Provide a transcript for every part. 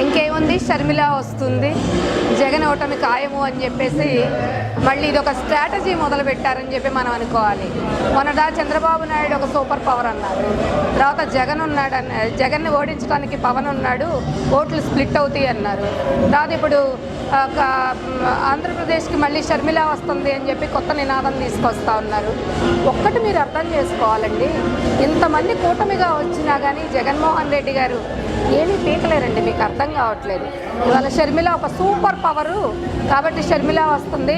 ఇంకేముంది, షర్మిల వస్తుంది, జగన్ ఓటమి ఖాయము అని చెప్పేసి మళ్ళీ ఇది ఒక స్ట్రాటజీ మొదలు పెట్టారని చెప్పి మనం అనుకోవాలి. మొన్నదా చంద్రబాబు నాయుడు ఒక సూపర్ పవర్ అన్నారు, తర్వాత జగన్ ఉన్నాడు అన్నారు, జగన్ని ఓడించడానికి పవన్ ఉన్నాడు, ఓట్లు స్ప్లిట్ అవుతాయి అన్నారు. తర్వాత ఇప్పుడు ఆంధ్రప్రదేశ్కి మళ్ళీ షర్మిల వస్తుంది అని చెప్పి కొత్త నినాదం తీసుకొస్తా ఉన్నారు. ఒక్కటి మీరు అర్థం చేసుకోవాలండి, ఇంతమంది కూటమిగా వచ్చినా కానీ జగన్మోహన్ రెడ్డి గారు ఏమీ పీకలేరండి. మీకు అర్థం కావట్లేదు. ఇవాళ షర్మిల ఒక సూపర్ పవరు కాబట్టి షర్మిల వస్తుంది,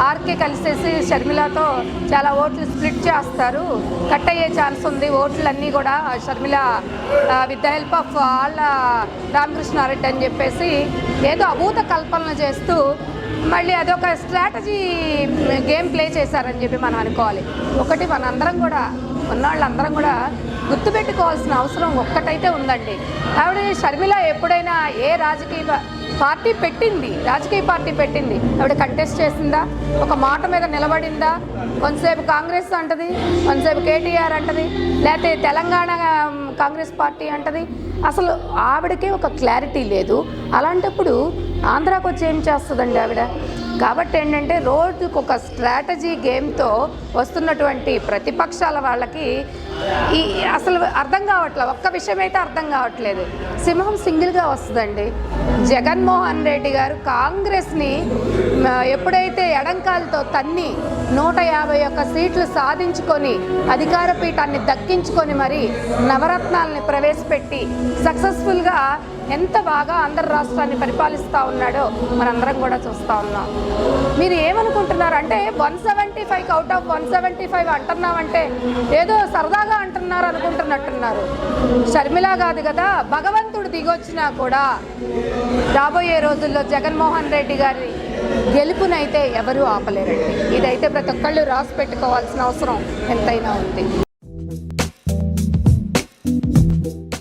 ఆర్కే కలిసేసి షర్మిలతో చాలా ఓట్లు స్ప్లిట్ చేస్తారు, కట్ అయ్యే ఛాన్స్ ఉంది ఓట్లన్నీ కూడా Sharmila with the help of ఆళ్ళ రామకృష్ణారెడ్డి అని చెప్పేసి ఏదో అభూత కల్పనలు చేస్తూ మళ్ళీ అదొక స్ట్రాటజీ గేమ్ ప్లే చేశారని చెప్పి మనం అనుకోవాలి. ఒకటి మనందరం కూడా ఉన్నవాళ్ళందరం కూడా గుర్తుపెట్టుకోవాల్సిన అవసరం ఒక్కటైతే ఉందండి. ఆవిడ షర్మిల ఎప్పుడైనా ఏ రాజకీయ పార్టీ పెట్టింది, ఆవిడ కంటెస్ట్ చేసిందా, ఒక మాట మీద నిలబడిందా? కొంతసేపు కాంగ్రెస్ అంటది, కొంతసేపు కేటీఆర్ అంటది, లేకపోతే తెలంగాణ కాంగ్రెస్ పార్టీ అంటది. అసలు ఆవిడకే ఒక క్లారిటీ లేదు. అలాంటప్పుడు ఆంధ్రాకు వచ్చి ఏం చేస్తుందండి ఆవిడ? కాబట్టి ఏంటంటే రోజుకు ఒక స్ట్రాటజీ గేమ్తో వస్తున్నటువంటి ప్రతిపక్షాల వాళ్ళకి ఈ అసలు అర్థం కావట్లేదు. ఒక్క విషయం అయితే అర్థం కావట్లేదు, సింహం సింగిల్గా వస్తుందండి. జగన్మోహన్ రెడ్డి గారు కాంగ్రెస్ని ఎప్పుడైతే ఎడంకాలతో తన్ని 151 సీట్లు సాధించుకొని అధికార పీఠాన్ని దక్కించుకొని మరి నవరత్నాలని ప్రవేశపెట్టి సక్సెస్ఫుల్గా ఎంత బాగా ఆంధ్ర రాష్ట్రాన్ని పరిపాలిస్తూ ఉన్నాడో మనందరం కూడా చూస్తూ ఉన్నాం. మీరు ఏమనుకుంటున్నారు అంటే 175 అవుట్ ఆఫ్ 175 అంటున్నామంటే ఏదో సరదాగా అంటున్నారు అనుకుంటున్నట్టున్నారు. షర్మిల కాదు కదా, భగవంతుడు దిగొచ్చినా కూడా రాబోయే రోజుల్లో జగన్మోహన్ రెడ్డి గారి గెలుపునైతే ఎవరూ ఆపలేరండి. ఇదైతే ప్రతి ఒక్కళ్ళు రాసి పెట్టుకోవాల్సిన అవసరం ఎంతైనా ఉంది.